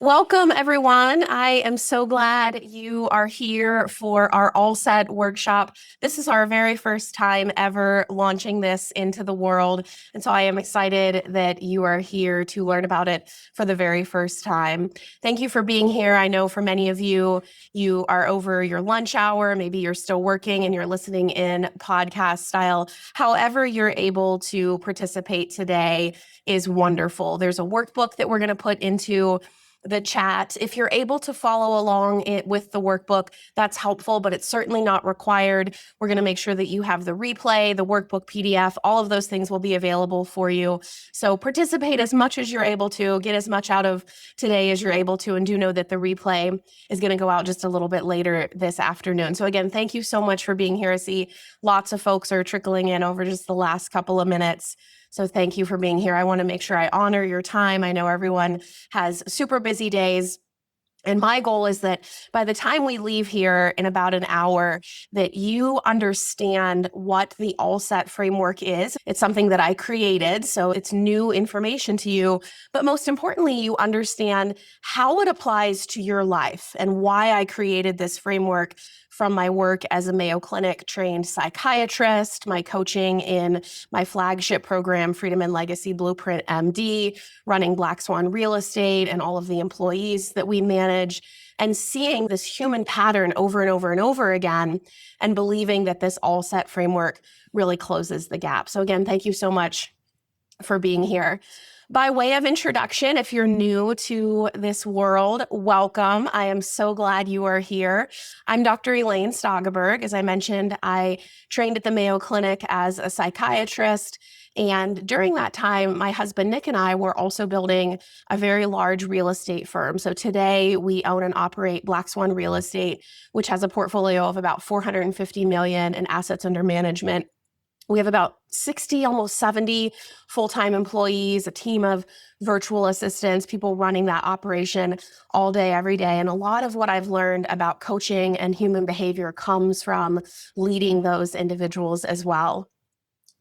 Welcome, everyone. I am so glad you are here for our ALLSET workshop. This is our very first time ever launching this into the world. And so I am excited that you are here to learn about it for the very first time. Thank you for being here. I know for many of you, you are over your lunch hour. Maybe you're still working and you're listening in podcast style. However, you're able to participate today is wonderful. There's a workbook that we're going to put into the chat. If you're able to follow along with the workbook, that's helpful, but it's certainly not required. We're going to make sure that you have the replay, the workbook PDF, all of those things will be available for you. So participate as much as you're able to, get as much out of today as you're able to, and do know that the replay is going to go out just a little bit later this afternoon. So again, thank you so much for being here. I see lots of folks are trickling in over just the last couple of minutes. So thank you for being here. I want to make sure I honor your time. I know everyone has super busy days. And my goal is that by the time we leave here in about an hour, that you understand what the ALLSET framework is. It's something that I created, so it's new information to you. But most importantly, you understand how it applies to your life and why I created this framework from my work as a Mayo Clinic trained psychiatrist, my coaching in my flagship program, Freedom and Legacy Blueprint MD, running Black Swan Real Estate and all of the employees that we manage, and seeing this human pattern over and over and over again, and believing that this ALLSET framework really closes the gap. So again, thank you so much for being here. By way of introduction, if you're new to this world, welcome. I am so glad you are here. I'm Dr. Elaine Stageberg. As I mentioned, I trained at the Mayo Clinic as a psychiatrist. And during that time, my husband, Nick, and I were also building a very large real estate firm. So today we own and operate Black Swan Real Estate, which has a portfolio of about $450 million in assets under management. We have about 60, almost 70 full-time employees, a team of virtual assistants, people running that operation all day, every day. And a lot of what I've learned about coaching and human behavior comes from leading those individuals as well.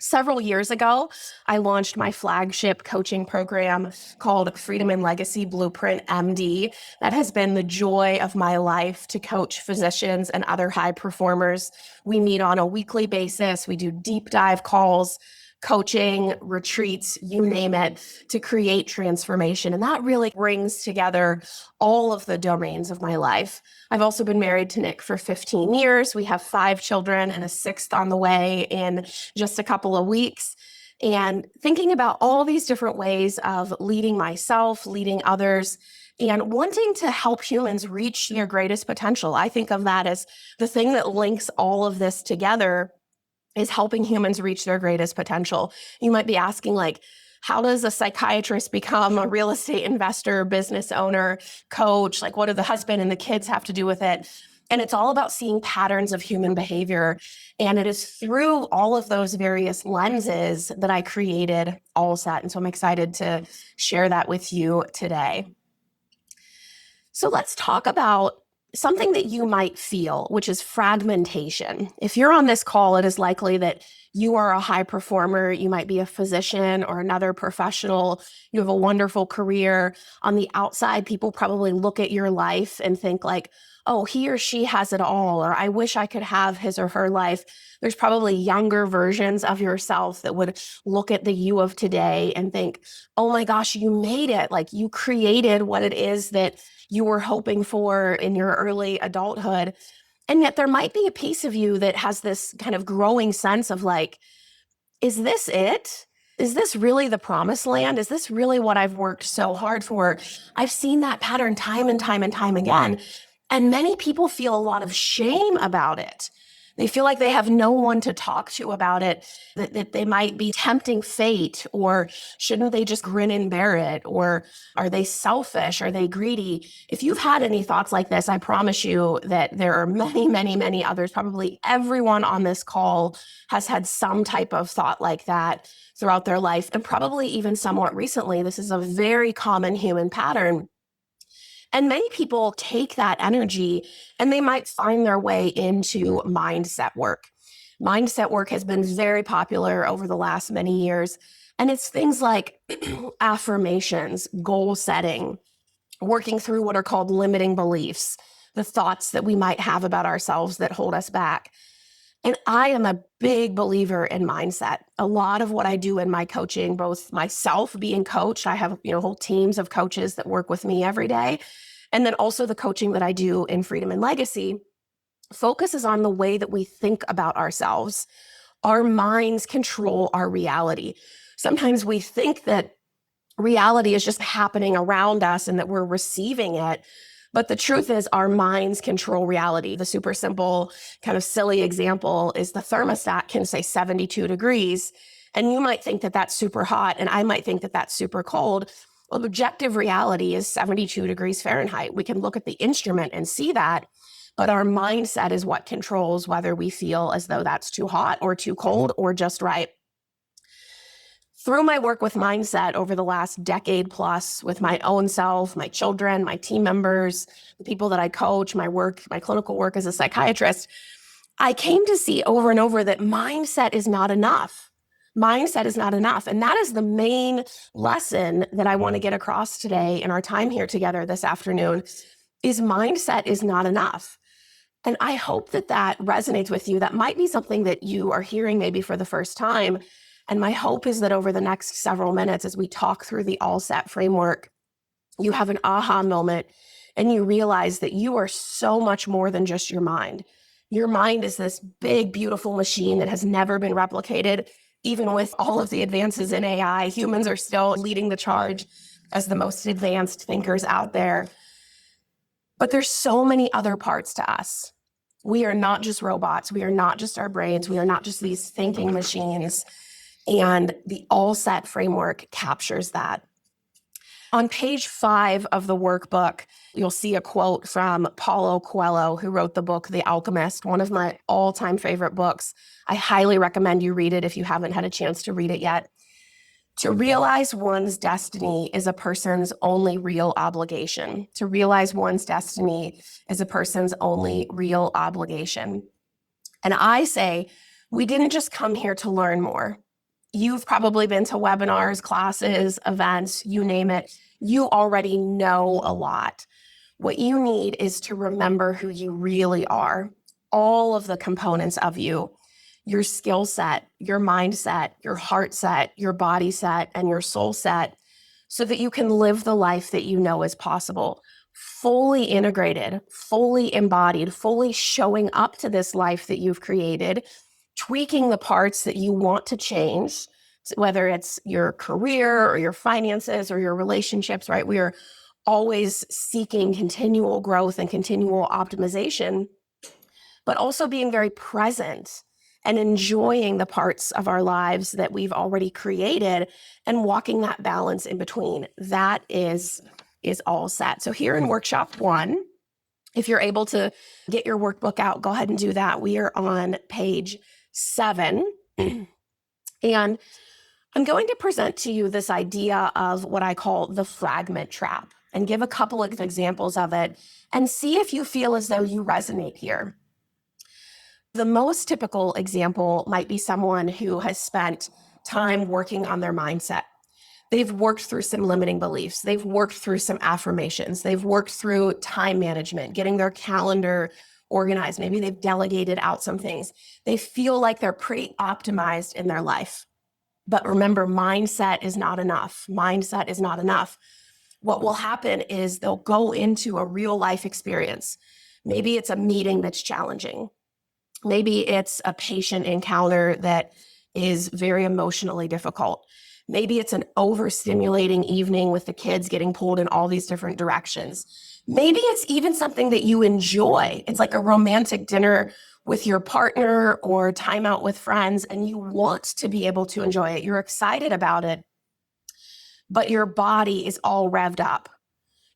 Several years ago, I launched my flagship coaching program called Freedom and Legacy Blueprint MD. That has been the joy of my life to coach physicians and other high performers. We meet on a weekly basis. We do deep dive calls, coaching, retreats, you name it, to create transformation. And that really brings together all of the domains of my life. I've also been married to Nick for 15 years. We have 5 children and a 6th on the way in just a couple of weeks. And thinking about all these different ways of leading myself, leading others, and wanting to help humans reach their greatest potential. I think of that as the thing that links all of this together is helping humans reach their greatest potential. You might be asking, like, how does a psychiatrist become a real estate investor, business owner, coach? Like, what do the husband and the kids have to do with it? And it's all about seeing patterns of human behavior. And it is through all of those various lenses that I created ALLSET. And so I'm excited to share that with you today. So let's talk about something that you might feel, which is fragmentation. If you're on this call, it is likely that you are a high performer. You might be a physician or another professional. You have a wonderful career. On the outside, people probably look at your life and think like, oh, he or she has it all, or I wish I could have his or her life. There's probably younger versions of yourself that would look at the you of today and think, oh my gosh, you made it. Like, you created what it is that you were hoping for in your early adulthood. And yet there might be a piece of you that has this kind of growing sense of like, is this it? Is this really the promised land? Is this really what I've worked so hard for? I've seen that pattern time and time and time again. And many people feel a lot of shame about it. They feel like they have no one to talk to about it, that they might be tempting fate, or shouldn't they just grin and bear it? Or are they selfish? Are they greedy? If you've had any thoughts like this, I promise you that there are many, many, many others. Probably everyone on this call has had some type of thought like that throughout their life, and probably even somewhat recently. This is a very common human pattern. And many people take that energy and they might find their way into mindset work. Mindset work has been very popular over the last many years. And it's things like affirmations, goal setting, working through what are called limiting beliefs, the thoughts that we might have about ourselves that hold us back. And I am a big believer in mindset. A lot of what I do in my coaching, both myself being coached, I have, whole teams of coaches that work with me every day. And then also the coaching that I do in Freedom and Legacy focuses on the way that we think about ourselves. Our minds control our reality. Sometimes we think that reality is just happening around us and that we're receiving it. But the truth is our minds control reality. The super simple, kind of silly example is the thermostat can say 72 degrees. And you might think that that's super hot, and I might think that that's super cold. Well, objective reality is 72 degrees Fahrenheit. We can look at the instrument and see that, but our mindset is what controls whether we feel as though that's too hot or too cold or just right. Through my work with mindset over the last decade plus with my own self, my children, my team members, the people that I coach, my clinical work as a psychiatrist, I came to see over and over that mindset is not enough. Mindset is not enough. And that is the main lesson that I want to get across today in our time here together this afternoon is mindset is not enough. And I hope that that resonates with you. That might be something that you are hearing maybe for the first time. And my hope is that over the next several minutes, as we talk through the ALLSET framework, you have an aha moment and you realize that you are so much more than just your mind. Your mind is this big, beautiful machine that has never been replicated. Even with all of the advances in AI, humans are still leading the charge as the most advanced thinkers out there. But there's so many other parts to us. We are not just robots. We are not just our brains. We are not just these thinking machines. And the ALLSET framework captures that. On page 5 of the workbook, you'll see a quote from Paulo Coelho, who wrote the book, The Alchemist, one of my all-time favorite books. I highly recommend you read it if you haven't had a chance to read it yet. To realize one's destiny is a person's only real obligation. To realize one's destiny is a person's only real obligation. And I say, we didn't just come here to learn more. You've probably been to webinars, classes, events, you name it. You already know a lot. What you need is to remember who you really are, all of the components of you, your skill set, your mindset, your heart set, your body set, and your soul set, so that you can live the life that you know is possible, fully integrated, fully embodied, fully showing up to this life that you've created, tweaking the parts that you want to change, whether it's your career or your finances or your relationships, right? We are always seeking continual growth and continual optimization, but also being very present and enjoying the parts of our lives that we've already created and walking that balance in between. That is ALLSET. So here in workshop 1, if you're able to get your workbook out, go ahead and do that. We are on page 7. And I'm going to present to you this idea of what I call the fragment trap and give a couple of examples of it and see if you feel as though you resonate here. The most typical example might be someone who has spent time working on their mindset. They've worked through some limiting beliefs. They've worked through some affirmations. They've worked through time management, getting their calendar organized. Maybe they've delegated out some things. They feel like they're pretty optimized in their life. But remember, mindset is not enough. Mindset is not enough. What will happen is they'll go into a real life experience. Maybe it's a meeting that's challenging. Maybe it's a patient encounter that is very emotionally difficult. Maybe it's an overstimulating evening with the kids getting pulled in all these different directions. Maybe it's even something that you enjoy. It's like a romantic dinner with your partner or time out with friends, and you want to be able to enjoy it. You're excited about it, but your body is all revved up.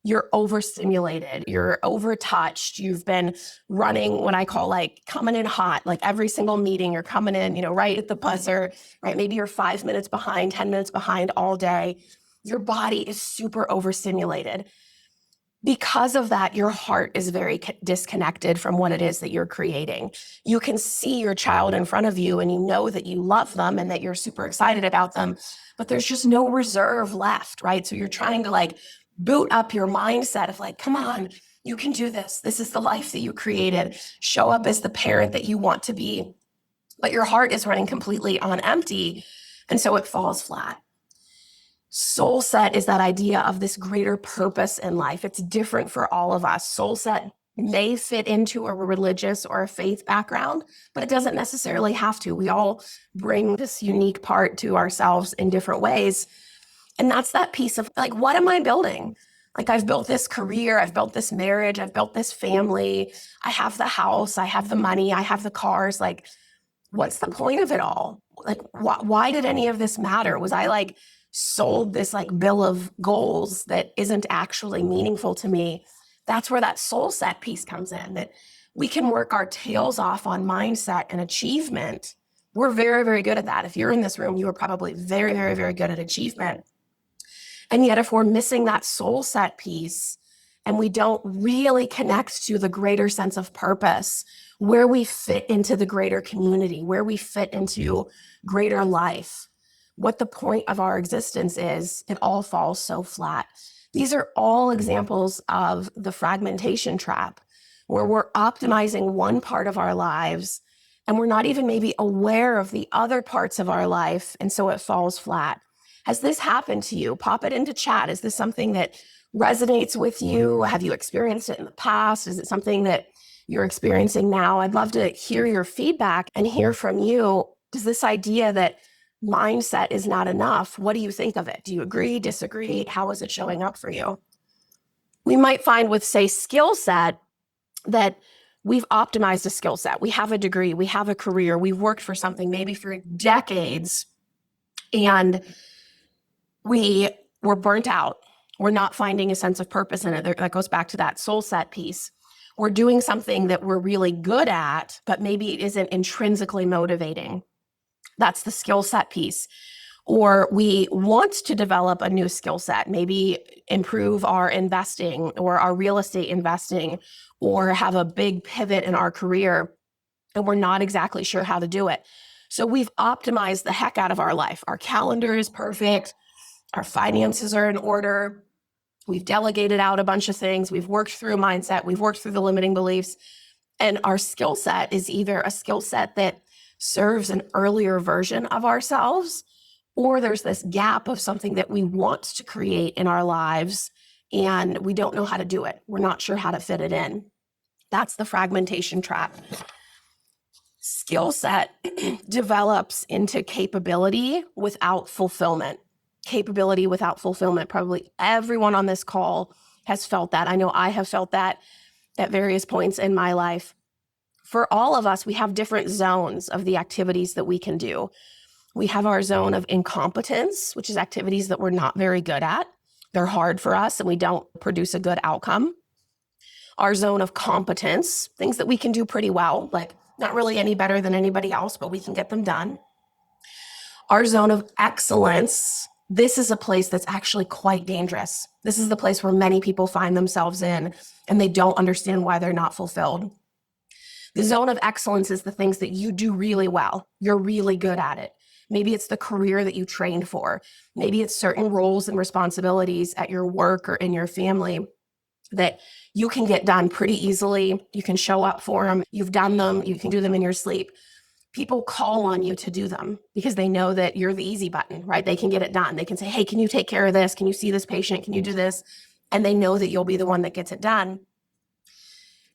You're overstimulated, you're overtouched, you've been running what I call like coming in hot, like every single meeting you're coming in, right at the buzzer, right? Maybe you're 5 minutes behind, 10 minutes behind all day. Your body is super overstimulated. Because of that, your heart is very disconnected from what it is that you're creating. You can see your child in front of you and you know that you love them and that you're super excited about them, but there's just no reserve left, right? So you're trying to like boot up your mindset of like, come on, you can do this. This is the life that you created. Show up as the parent that you want to be. But your heart is running completely on empty. And so it falls flat. Soulset is that idea of this greater purpose in life. It's different for all of us. Soulset may fit into a religious or a faith background, but it doesn't necessarily have to. We all bring this unique part to ourselves in different ways. And that's that piece of like, what am I building? Like, I've built this career, I've built this marriage, I've built this family, I have the house, I have the money, I have the cars. Like, what's the point of it all? Like, why did any of this matter? Was I like sold this like bill of goals that isn't actually meaningful to me? That's where that soul set piece comes in, that we can work our tails off on mindset and achievement. We're very, very good at that. If you're in this room, you are probably very, very, very good at achievement. And yet if we're missing that soul set piece and we don't really connect to the greater sense of purpose, where we fit into the greater community, where we fit into greater life, what the point of our existence is, it all falls so flat. These are all examples of the fragmentation trap, where we're optimizing one part of our lives and we're not even maybe aware of the other parts of our life, and so it falls flat. Has this happened to you? Pop it into chat. Is this something that resonates with you? Have you experienced it in the past? Is it something that you're experiencing now? I'd love to hear your feedback and hear from you. Does this idea that mindset is not enough, what do you think of it? Do you agree, disagree? How is it showing up for you? We might find with, say, Skillset, that we've optimized a skill set. We have a degree, we have a career, we've worked for something maybe for decades, and we were burnt out. We're not finding a sense of purpose in it. That goes back to that soul set piece. We're doing something that we're really good at, but maybe it isn't intrinsically motivating. That's the skill set piece. Or we want to develop a new skill set, maybe improve our investing or our real estate investing, or have a big pivot in our career, and we're not exactly sure how to do it. So we've optimized the heck out of our life. Our calendar is perfect. Our finances are in order. We've delegated out a bunch of things. We've worked through mindset. We've worked through the limiting beliefs. And our skill set is either a skill set that serves an earlier version of ourselves, or there's this gap of something that we want to create in our lives and we don't know how to do it. We're not sure how to fit it in. That's the fragmentation trap. Skill set develops into capability without fulfillment. Capability without fulfillment. Probably everyone on this call has felt that. I know I have felt that at various points in my life. For all of us, we have different zones of the activities that we can do. We have our zone of incompetence, which is activities that we're not very good at. They're hard for us and we don't produce a good outcome. Our zone of competence, things that we can do pretty well, like not really any better than anybody else, but we can get them done. Our zone of excellence, this is a place that's actually quite dangerous. This is the place where many people find themselves in and they don't understand why they're not fulfilled. The zone of excellence is the things that you do really well. You're really good at it. Maybe it's the career that you trained for. Maybe it's certain roles and responsibilities at your work or in your family that you can get done pretty easily. You can show up for them. You've done them. You can do them in your sleep. People call on you to do them because they know that you're the easy button, right? They can get it done. They can say, hey, can you take care of this? Can you see this patient? Can you do this? And they know that you'll be the one that gets it done.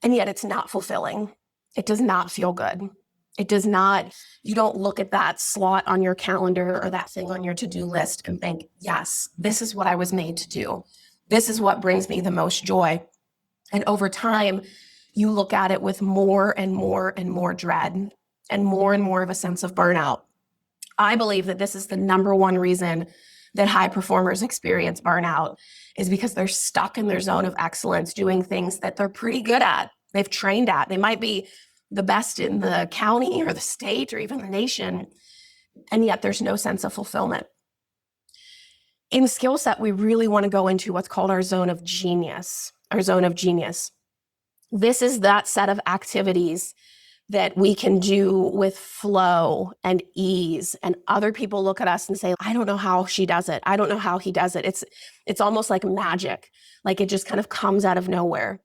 And yet it's not fulfilling. It does not feel good. It does not, you don't look at that slot on your calendar or that thing on your to-do list and think, yes, this is what I was made to do. This is what brings me the most joy. And over time, you look at it with more and more and more dread and more of a sense of burnout. I believe that this is the number one reason that high performers experience burnout, is because they're stuck in their zone of excellence doing things that they're pretty good at. They've trained at. They might be the best in the county or the state or even the nation, and yet there's no sense of fulfillment. In Skillset, we really want to go into what's called our zone of genius, our zone of genius. This is that set of activities that we can do with flow and ease. And other people look at us and say, I don't know how she does it. I don't know how he does it. It's almost like magic. Like it just kind of comes out of nowhere.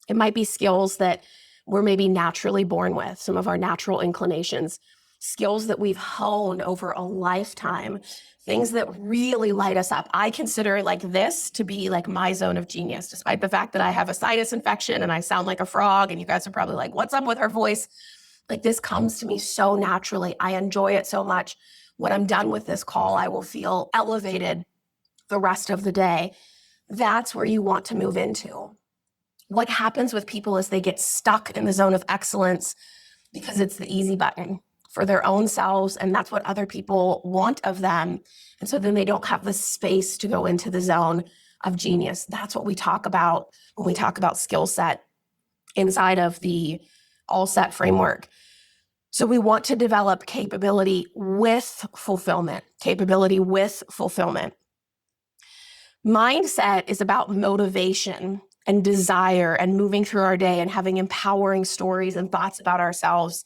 It might be skills that we're maybe naturally born with, some of our natural inclinations, skills that we've honed over a lifetime, things that really light us up. I consider like this to be like my zone of genius, despite the fact that I have a sinus infection and I sound like a frog. And you guys are probably like, what's up with her voice? Like this comes to me so naturally. I enjoy it so much. When I'm done with this call, I will feel elevated the rest of the day. That's where you want to move into. What happens with people is they get stuck in the zone of excellence because it's the easy button for their own selves, and that's what other people want of them. And so then they don't have the space to go into the zone of genius. That's what we talk about when we talk about skill set inside of the ALLSET framework. So we want to develop capability with fulfillment, Mindset is about motivation and desire and moving through our day and having empowering stories and thoughts about ourselves.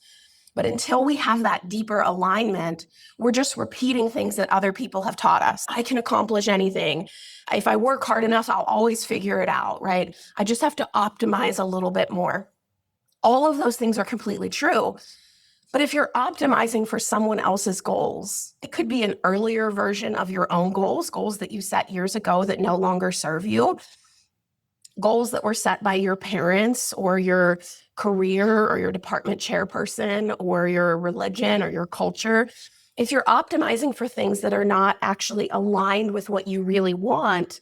But until we have that deeper alignment, we're just repeating things that other people have taught us. I can accomplish anything. If I work hard enough, I'll always figure it out, right? I just have to optimize a little bit more. All of those things are completely true. But if you're optimizing for someone else's goals, it could be an earlier version of your own goals that you set years ago that no longer serve you, goals that were set by your parents or your career or your department chairperson or your religion or your culture. If you're optimizing for things that are not actually aligned with what you really want,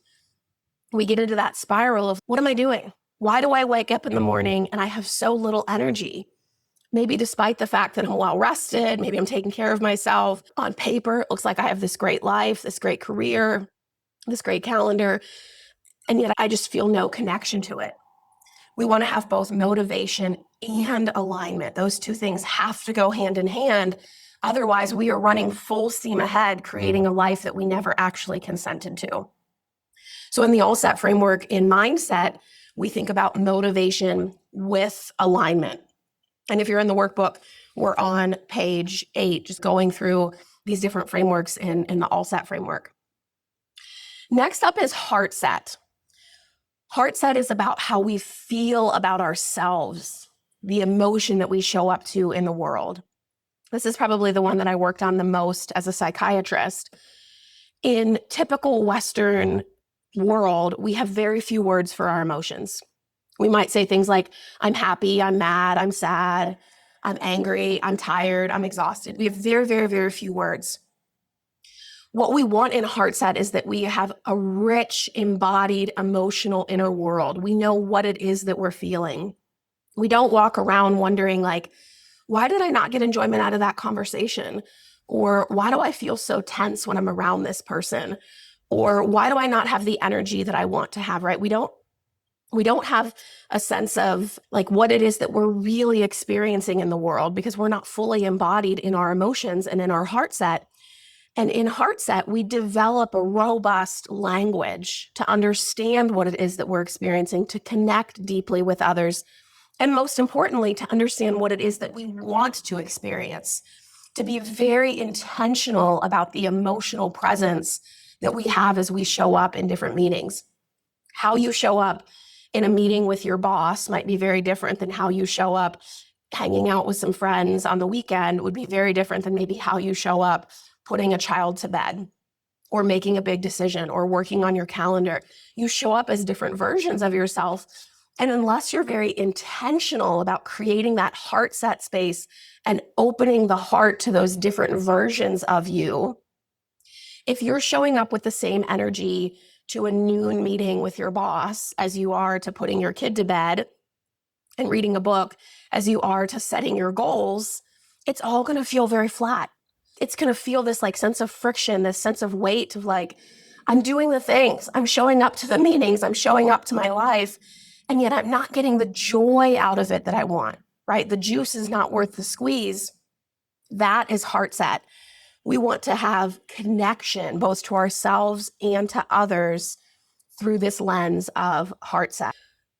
we get into that spiral of, what am I doing? Why do I wake up in the morning and I have so little energy? Maybe despite the fact that I'm well rested, maybe I'm taking care of myself. On paper, it looks like I have this great life, this great career, this great calendar, and yet I just feel no connection to it. We want to have both motivation and alignment. Those two things have to go hand in hand. Otherwise, we are running full steam ahead, creating a life that we never actually consented to. So in the ALLSET framework, in mindset, we think about motivation with alignment. And if you're in the workbook, we're on page 8, just going through these different frameworks in the ALLSET framework. Next up is Heartset. Heartset is about how we feel about ourselves, the emotion that we show up to in the world. This is probably the one that I worked on the most as a psychiatrist. In typical Western world, we have very few words for our emotions. We might say things like, I'm happy, I'm mad, I'm sad, I'm angry, I'm tired, I'm exhausted. We have very, very, very few words. What we want in Heartset is that we have a rich, embodied, emotional inner world. We know what it is that we're feeling. We don't walk around wondering like, why did I not get enjoyment out of that conversation? Or why do I feel so tense when I'm around this person? Or why do I not have the energy that I want to have, right? We don't have a sense of like what it is that we're really experiencing in the world because we're not fully embodied in our emotions and in our Heartset. And in Heartset, we develop a robust language to understand what it is that we're experiencing, to connect deeply with others, and most importantly, to understand what it is that we want to experience, to be very intentional about the emotional presence that we have as we show up in different meetings. How you show up in a meeting with your boss might be very different than how you show up hanging out with some friends on the weekend, would be very different than maybe how you show up putting a child to bed or making a big decision or working on your calendar. You show up as different versions of yourself. And unless you're very intentional about creating that Heartset space and opening the heart to those different versions of you, if you're showing up with the same energy to a noon meeting with your boss as you are to putting your kid to bed and reading a book, as you are to setting your goals, it's all going to feel very flat. It's going to feel this like sense of friction, this sense of weight of like, I'm doing the things, I'm showing up to the meetings, I'm showing up to my life, and yet I'm not getting the joy out of it that I want, right? The juice is not worth the squeeze. That is Heartset. We want to have connection both to ourselves and to others through this lens of Heartset.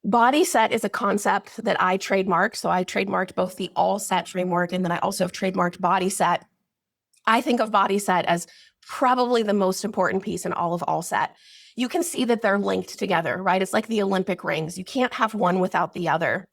BODYSET is a concept that I trademarked. So I trademarked both the ALLSET framework, and then I also have trademarked BODYSET. I think of BODYSET as probably the most important piece in all of ALLSET. You can see that they're linked together, right? It's like the Olympic rings. You can't have one without the other.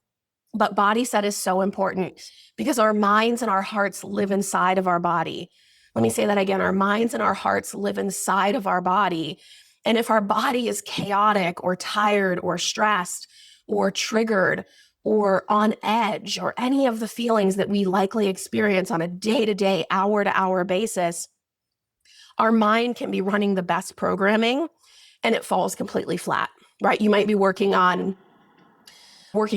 But BODYSET is so important because our minds and our hearts live inside of our body. Let me say that again. Our minds and our hearts live inside of our body. And if our body is chaotic or tired or stressed or triggered or on edge or any of the feelings that we likely experience on a day-to-day, hour-to-hour basis, our mind can be running the best programming and it falls completely flat, right? You might be working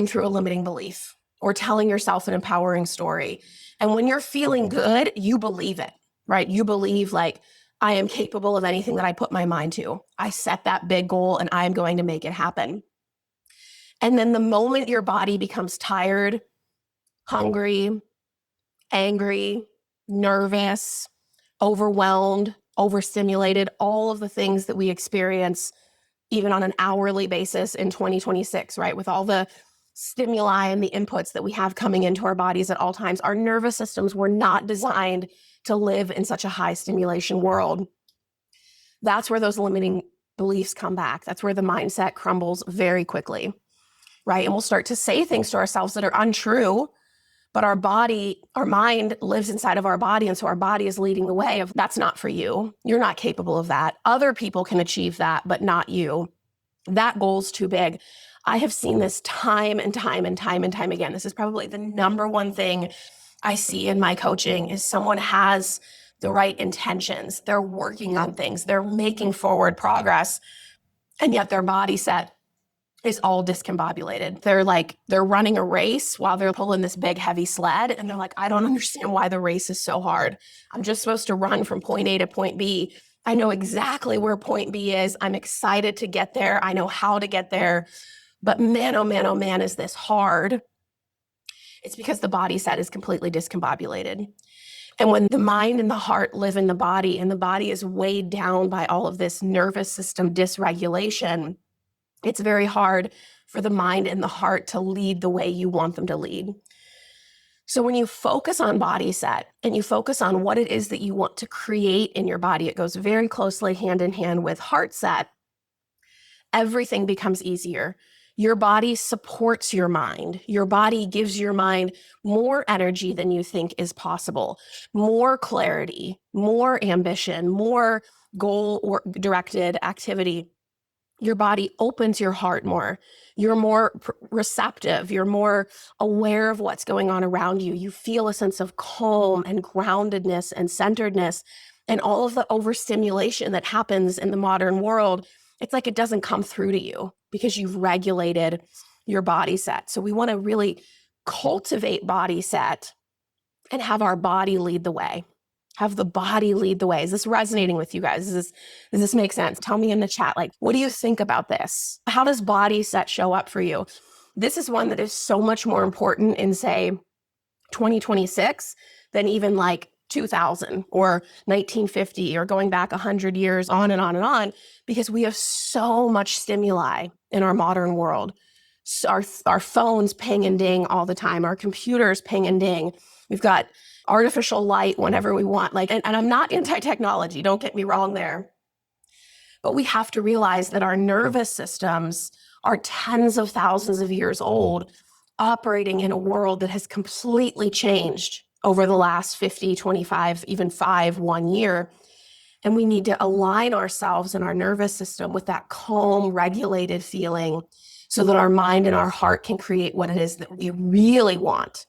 through a limiting belief or telling yourself an empowering story. And when you're feeling good, you believe it, right? You believe like, I am capable of anything that I put my mind to. I set that big goal and I'm going to make it happen. And then the moment your body becomes tired, hungry, angry, nervous, overwhelmed, overstimulated, all of the things that we experience even on an hourly basis in 2026, right? With all the stimuli and the inputs that we have coming into our bodies at all times, our nervous systems were not designed to live in such a high stimulation world. That's where those limiting beliefs come back. That's where the mindset crumbles very quickly, right? And we'll start to say things to ourselves that are untrue, but our mind lives inside of our body. And so our body is leading the way of that's not for you. You're not capable of that. Other people can achieve that, but not you. That goal's too big. I have seen this time and time and time and time again. This is probably the number one thing I see in my coaching is someone has the right intentions. They're working on things. They're making forward progress. And yet their body set is all discombobulated. They're running a race while they're pulling this big, heavy sled. And they're like, I don't understand why the race is so hard. I'm just supposed to run from point A to point B. I know exactly where point B is. I'm excited to get there. I know how to get there. But man, oh man, oh man, is this hard. It's because the body set is completely discombobulated. And when the mind and the heart live in the body and the body is weighed down by all of this nervous system dysregulation, it's very hard for the mind and the heart to lead the way you want them to lead. So when you focus on BODYSET and you focus on what it is that you want to create in your body, it goes very closely hand in hand with Heartset. Everything becomes easier. Your body supports your mind. Your body gives your mind more energy than you think is possible, more clarity, more ambition, more goal-directed activity. Your body opens your heart more. You're more receptive. You're more aware of what's going on around you. You feel a sense of calm and groundedness and centeredness, and all of the overstimulation that happens in the modern world. It's like it doesn't come through to you because you've regulated your body set. So we want to really cultivate BODYSET and have our body lead the way. Have the body lead the way. Is this resonating with you guys? Does this make sense? Tell me in the chat, like, what do you think about this? How does BODYSET show up for you? This is one that is so much more important in, say, 2026 than even like 2000 or 1950 or going back 100 years on and on and on, because we have so much stimuli in our modern world. So our phones ping and ding all the time. Our computers ping and ding. We've got artificial light whenever we want. And I'm not anti-technology, don't get me wrong there. But we have to realize that our nervous systems are tens of thousands of years old, operating in a world that has completely changed over the last 50, 25, even 1 year. And we need to align ourselves and our nervous system with that calm, regulated feeling so that our mind and our heart can create what it is that we really want.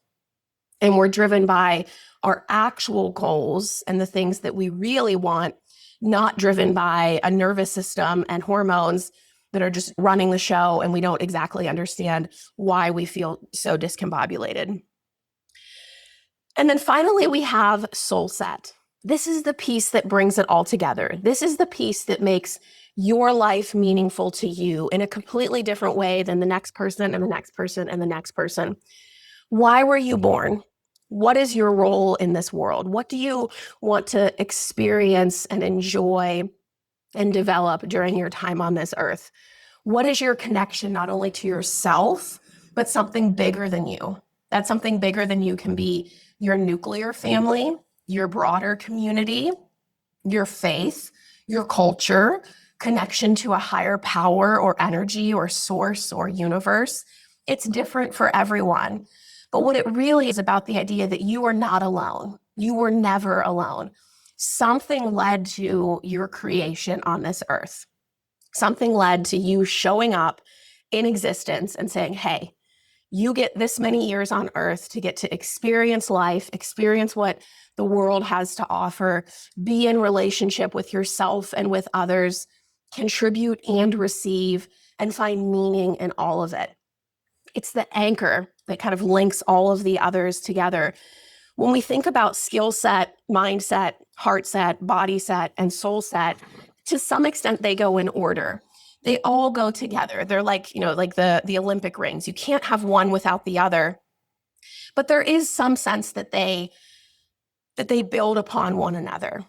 And we're driven by our actual goals and the things that we really want, not driven by a nervous system and hormones that are just running the show, and we don't exactly understand why we feel so discombobulated. And then finally, we have Soulset. This is the piece that brings it all together. This is the piece that makes your life meaningful to you in a completely different way than the next person and the next person and the next person. Why were you born? What is your role in this world? What do you want to experience and enjoy and develop during your time on this earth? What is your connection not only to yourself, but something bigger than you? That something bigger than you can be your nuclear family, your broader community, your faith, your culture, connection to a higher power or energy or source or universe. It's different for everyone. But what it really is about the idea that you are not alone. You were never alone. Something led to your creation on this earth. Something led to you showing up in existence and saying, hey, you get this many years on earth to get to experience life, experience what the world has to offer, be in relationship with yourself and with others, contribute and receive, and find meaning in all of it. It's the anchor that kind of links all of the others together. When we think about skill set, mindset, heart set, body set, and soul set, to some extent, they go in order. They all go together. They're like, like the Olympic rings. You can't have one without the other. But there is some sense that they build upon one another,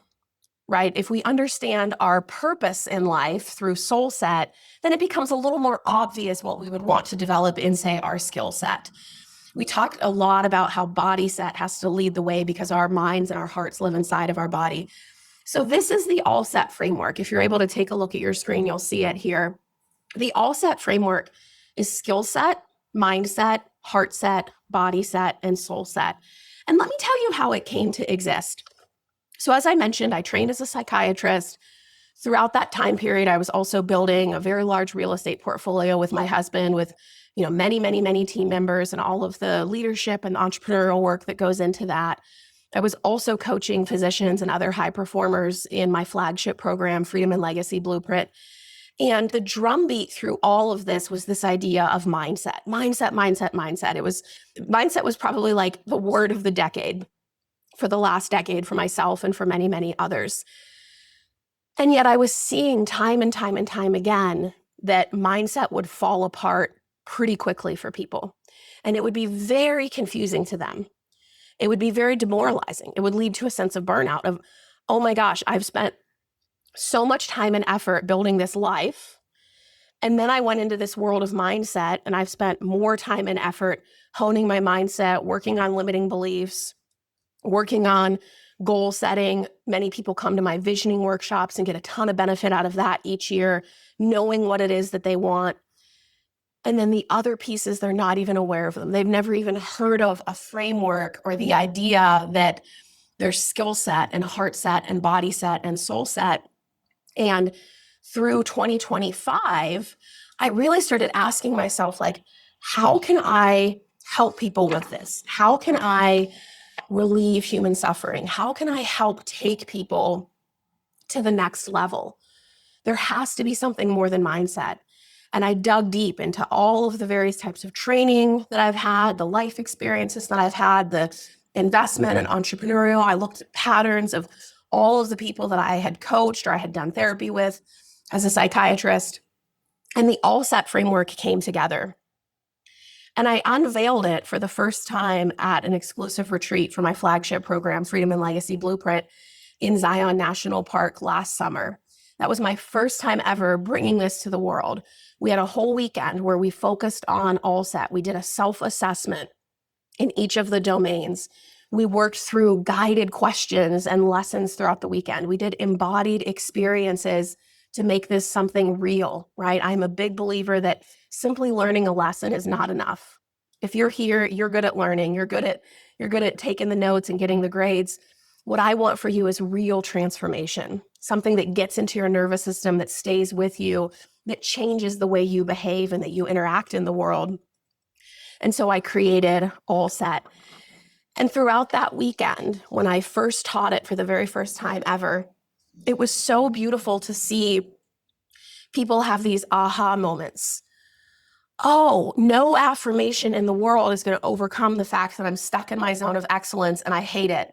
right? If we understand our purpose in life through soul set, then it becomes a little more obvious what we would want to develop in, say, our skill set. We talked a lot about how BODYSET has to lead the way because our minds and our hearts live inside of our body. So this is the ALLSET framework. If you're able to take a look at your screen, you'll see it here. The ALLSET framework is skill set, mindset, heart set, body set, and soul set. And let me tell you how it came to exist. So as I mentioned, I trained as a psychiatrist. Throughout that time period, I was also building a very large real estate portfolio with my husband, with many, many, many team members and all of the leadership and entrepreneurial work that goes into that. I was also coaching physicians and other high performers in my flagship program, Freedom and Legacy Blueprint. And the drumbeat through all of this was this idea of mindset. Mindset was probably like the word of the decade for the last decade for myself and for many, many others. And yet I was seeing time and time and time again that mindset would fall apart pretty quickly for people. And it would be very confusing to them. It would be very demoralizing. It would lead to a sense of burnout of, oh my gosh, I've spent so much time and effort building this life. And then I went into this world of mindset and I've spent more time and effort honing my mindset, working on limiting beliefs, working on goal setting. Many people come to my visioning workshops and get a ton of benefit out of that each year, knowing what it is that they want. And then the other pieces, they're not even aware of them. They've never even heard of a framework or the idea that there's skill set and heart set and body set and soul set. And through 2025, I really started asking myself, like, how can I help people with this? How can I relieve human suffering? How can I help take people to the next level? There has to be something more than mindset. And I dug deep into all of the various types of training that I've had, the life experiences that I've had, the investment and entrepreneurial. I looked at patterns of all of the people that I had coached or I had done therapy with as a psychiatrist. And the ALLSET framework came together. And I unveiled it for the first time at an exclusive retreat for my flagship program, Freedom and Legacy Blueprint, in Zion National Park last summer. That was my first time ever bringing this to the world. We had a whole weekend where we focused on ALLSET. We did a self-assessment in each of the domains. We worked through guided questions and lessons throughout the weekend. We did embodied experiences to make this something real, right? I'm a big believer that simply learning a lesson is not enough. If you're here, you're good at learning, you're good at taking the notes and getting the grades. What I want for you is real transformation, something that gets into your nervous system, that stays with you, that changes the way you behave and that you interact in the world. And so I created ALLSET. And throughout that weekend, when I first taught it for the very first time ever, it was so beautiful to see people have these aha moments. Oh, no affirmation in the world is going to overcome the fact that I'm stuck in my zone of excellence and I hate it.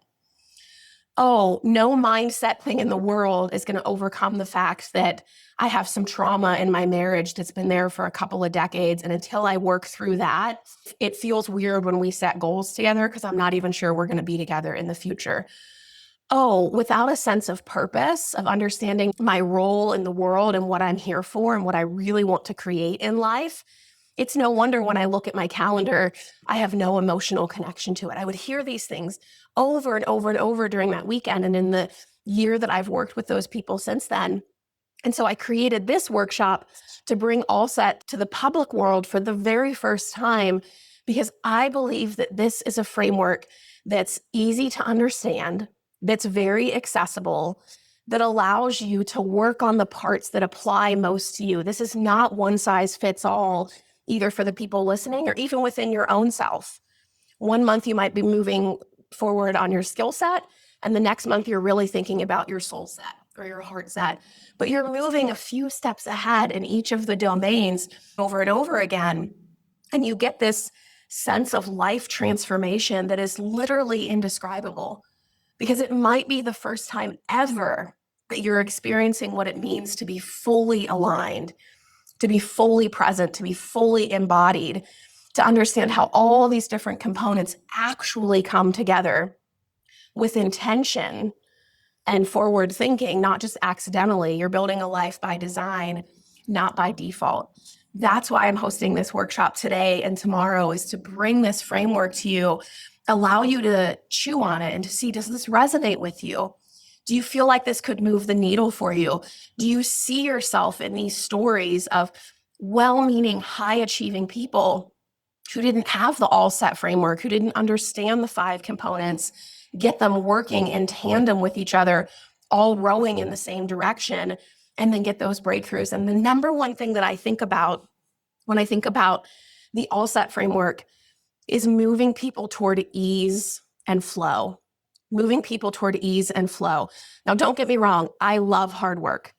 Oh, no mindset thing in the world is going to overcome the fact that I have some trauma in my marriage that's been there for a couple of decades. And until I work through that, it feels weird when we set goals together because I'm not even sure we're going to be together in the future. Oh, without a sense of purpose, of understanding my role in the world and what I'm here for and what I really want to create in life, it's no wonder when I look at my calendar, I have no emotional connection to it. I would hear these things over and over and over during that weekend and in the year that I've worked with those people since then. And so I created this workshop to bring ALLSET to the public world for the very first time, because I believe that this is a framework that's easy to understand, that's very accessible, that allows you to work on the parts that apply most to you. This is not one size fits all, either for the people listening or even within your own self. One month you might be moving forward on your skill set, and the next month you're really thinking about your soul set or your heart set. But you're moving a few steps ahead in each of the domains over and over again. And you get this sense of life transformation that is literally indescribable, because it might be the first time ever that you're experiencing what it means to be fully aligned, to be fully present, to be fully embodied, to understand how all these different components actually come together with intention and forward thinking, not just accidentally. You're building a life by design, not by default. That's why I'm hosting this workshop today and tomorrow, is to bring this framework to you, allow you to chew on it and to see, does this resonate with you? Do you feel like this could move the needle for you? Do you see yourself in these stories of well-meaning, high-achieving people who didn't have the ALLSET framework, who didn't understand the 5 components, get them working in tandem with each other, all rowing in the same direction, and then get those breakthroughs? And the number one thing that I think about when I think about the ALLSET framework is moving people toward ease and flow. Moving people toward ease and flow. Now, don't get me wrong, I love hard work.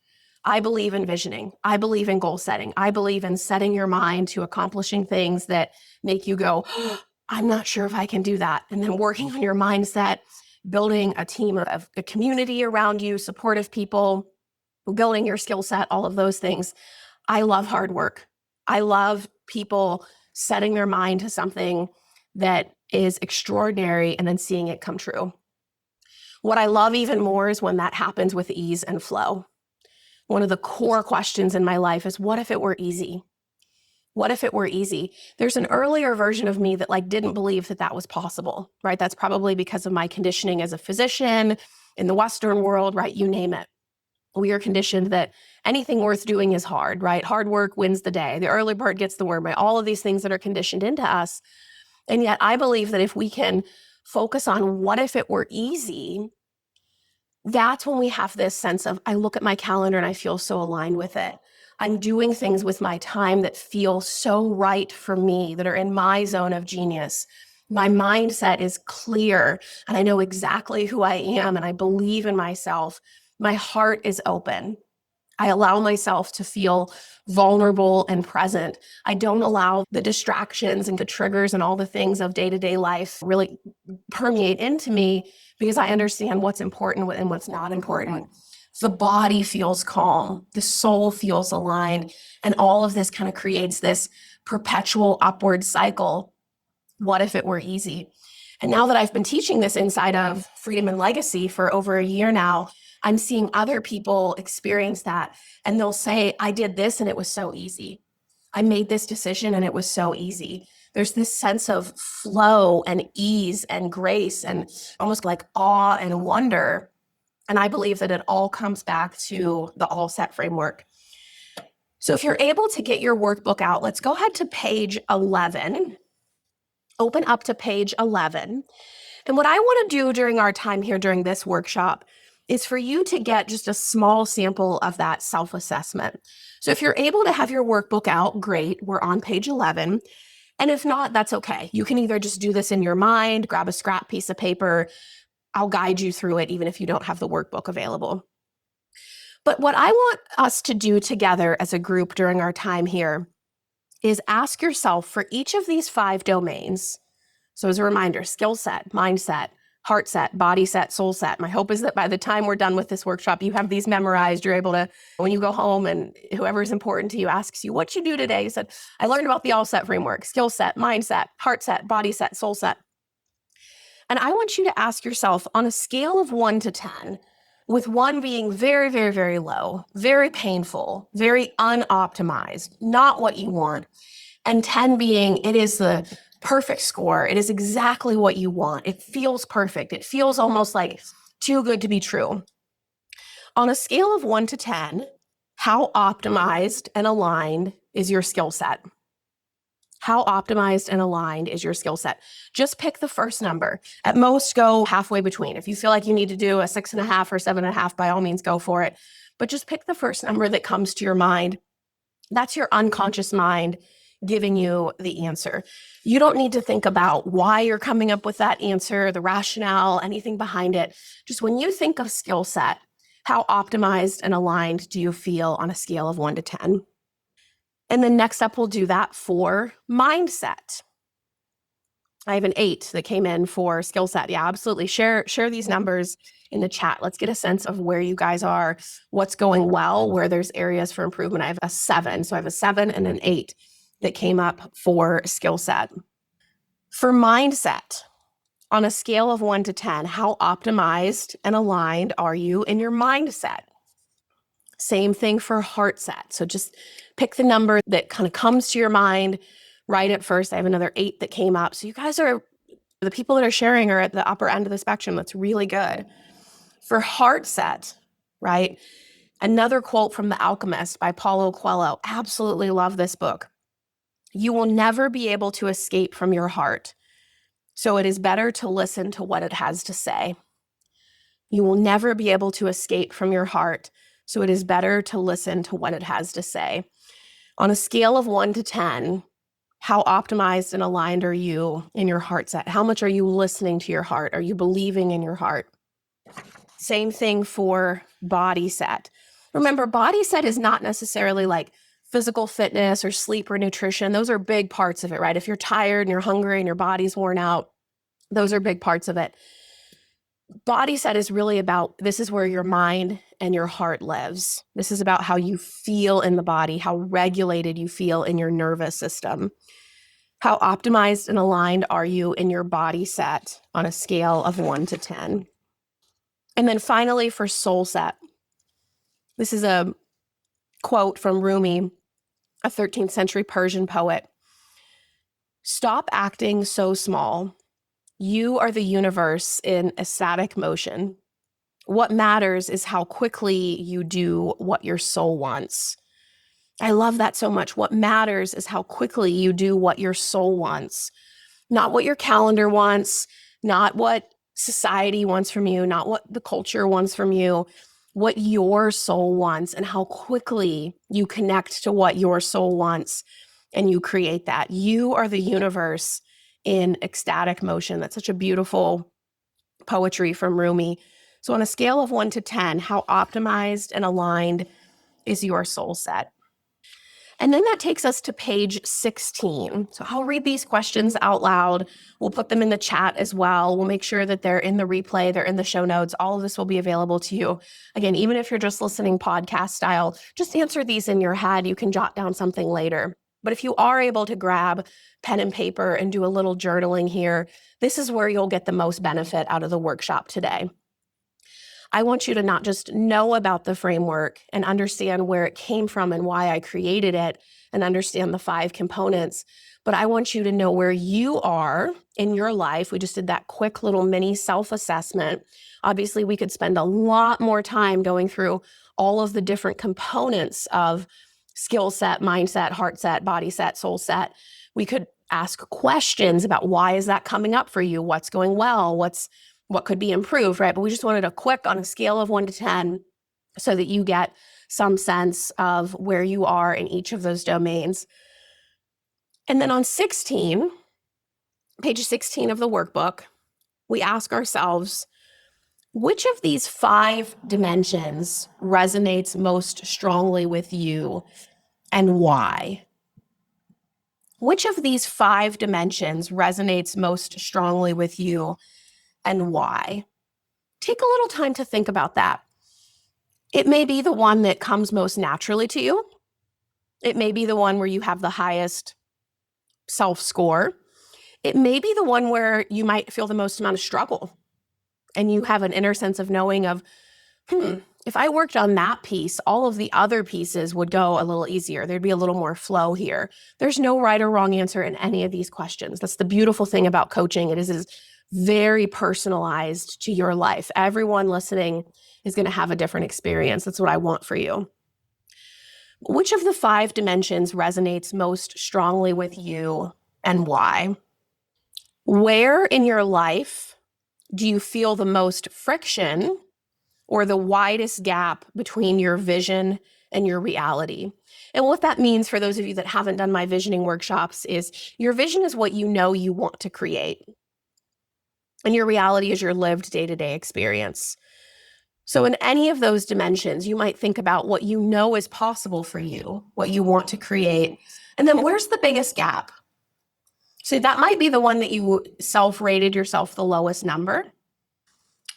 I believe in visioning. I believe in goal setting. I believe in setting your mind to accomplishing things that make you go, oh, I'm not sure if I can do that. And then working on your mindset, building a team of a community around you, supportive people, building your skill set, all of those things. I love hard work. I love people setting their mind to something that is extraordinary and then seeing it come true. What I love even more is when that happens with ease and flow. One of the core questions in my life is, what if it were easy? What if it were easy? There's an earlier version of me that didn't believe that that was possible, right? That's probably because of my conditioning as a physician in the Western world, right? You name it. We are conditioned that anything worth doing is hard, right? Hard work wins the day. The early bird gets the worm, right? All of these things that are conditioned into us. And yet I believe that if we can focus on what if it were easy, that's when we have this sense of, I look at my calendar and I feel so aligned with it. I'm doing things with my time that feel so right for me, that are in my zone of genius. My mindset is clear and I know exactly who I am and I believe in myself. My heart is open. I allow myself to feel vulnerable and present. I don't allow the distractions and the triggers and all the things of day-to-day life really permeate into me, because I understand what's important and what's not important. The body feels calm, the soul feels aligned, and all of this kind of creates this perpetual upward cycle. What if it were easy? And now that I've been teaching this inside of Freedom and Legacy for over a year now, I'm seeing other people experience that. And they'll say, I did this and it was so easy. I made this decision and it was so easy. There's this sense of flow and ease and grace and almost like awe and wonder. And I believe that it all comes back to the ALLSET framework. So if you're able to get your workbook out, let's go ahead to page 11. Open up to page 11. And what I want to do during our time here during this workshop is for you to get just a small sample of that self-assessment. So if you're able to have your workbook out, great, we're on page 11. And if not, that's okay. You can either just do this in your mind, grab a scrap piece of paper. I'll guide you through it even if you don't have the workbook available. But what I want us to do together as a group during our time here is ask yourself for each of these 5 domains. So as a reminder, skill set, mindset, heart set, body set, soul set. My hope is that by the time we're done with this workshop, you have these memorized. You're able to, when you go home and whoever is important to you asks you, what'd you do today? You said, I learned about the ALLSET framework, skill set, mindset, heart set, body set, soul set. And I want you to ask yourself, on a scale of 1 to 10, with 1 being very, very, very low, very painful, very unoptimized, not what you want, and 10 being it is the perfect score. It is exactly what you want. It feels perfect. It feels almost like too good to be true. On a scale of 1 to 10, how optimized and aligned is your skill set? How optimized and aligned is your skill set? Just pick the first number. At most, go halfway between. If you feel like you need to do a 6.5 or 7.5, by all means, go for it. But just pick the first number that comes to your mind. That's your unconscious mind giving you the answer. You don't need to think about why you're coming up with that answer, the rationale, anything behind it. Just when you think of skill set, how optimized and aligned do you feel on a scale of 1 to 10? And then next up, we'll do that for mindset. I have an 8 that came in for skill set. Yeah, absolutely. Share these numbers in the chat. Let's get a sense of where you guys are, what's going well, where there's areas for improvement. I have a 7. So I have a 7 and an 8 that came up for skill set. For mindset, on a scale of 1 to 10, how optimized and aligned are you in your mindset? Same thing for Heartset. So just pick the number that kind of comes to your mind right at first. I have another 8 that came up. So you guys are, the people that are sharing are at the upper end of the spectrum. That's really good. For Heartset, right? Another quote from The Alchemist by Paulo Coelho. Absolutely love this book. You will never be able to escape from your heart. So it is better to listen to what it has to say. You will never be able to escape from your heart. So it is better to listen to what it has to say. On a scale of 1 to 10, how optimized and aligned are you in your heart set? How much are you listening to your heart? Are you believing in your heart? Same thing for BODYSET. Remember, BODYSET is not necessarily like physical fitness or sleep or nutrition. Those are big parts of it, right? If you're tired and you're hungry and your body's worn out, those are big parts of it. BODYSET is really about, this is where your mind and your heart lives. This is about how you feel in the body, how regulated you feel in your nervous system. How optimized and aligned are you in your BODYSET on a scale of 1 to 10? And then finally for Soulset, this is a quote from Rumi, a 13th century Persian poet. Stop acting so small. You are the universe in ecstatic motion. What matters is how quickly you do what your soul wants. I love that so much. What matters is how quickly you do what your soul wants, not what your calendar wants, not what society wants from you, not what the culture wants from you, what your soul wants and how quickly you connect to what your soul wants and you create that. You are the universe in ecstatic motion. That's such a beautiful poetry from Rumi. So on a scale of 1 to 10, how optimized and aligned is your soul set? And then that takes us to page 16. So I'll read these questions out loud. We'll put them in the chat as well. We'll make sure that they're in the replay, they're in the show notes. All of this will be available to you. Again, even if you're just listening podcast style, just answer these in your head. You can jot down something later. But if you are able to grab pen and paper and do a little journaling here, this is where you'll get the most benefit out of the workshop today. I want you to not just know about the framework and understand where it came from and why I created it and understand the 5 components, but I want you to know where you are in your life. We just did that quick little mini self-assessment. Obviously, we could spend a lot more time going through all of the different components of skill set, mindset, heart set, body set, soul set. We could ask questions about why is that coming up for you? What's going well? What could be improved, right? But we just wanted a quick on a scale of 1 to 10 so that you get some sense of where you are in each of those domains. And then on 16, page 16 of the workbook, we ask ourselves, which of these 5 dimensions resonates most strongly with you and why? Which of these 5 dimensions resonates most strongly with you and why? Take a little time to think about that. It may be the one that comes most naturally to you. It may be the one where you have the highest self-score. It may be the one where you might feel the most amount of struggle and you have an inner sense of knowing of, if I worked on that piece, all of the other pieces would go a little easier. There'd be a little more flow here. There's no right or wrong answer in any of these questions. That's the beautiful thing about coaching. It is very personalized to your life. Everyone listening is going to have a different experience. That's what I want for you. Which of the 5 dimensions resonates most strongly with you and why? Where in your life do you feel the most friction or the widest gap between your vision and your reality? And what that means for those of you that haven't done my visioning workshops is your vision is what you know you want to create. And your reality is your lived day-to-day experience. So in any of those dimensions, you might think about what you know is possible for you, what you want to create, and then where's the biggest gap? So that might be the one that you self-rated yourself the lowest number.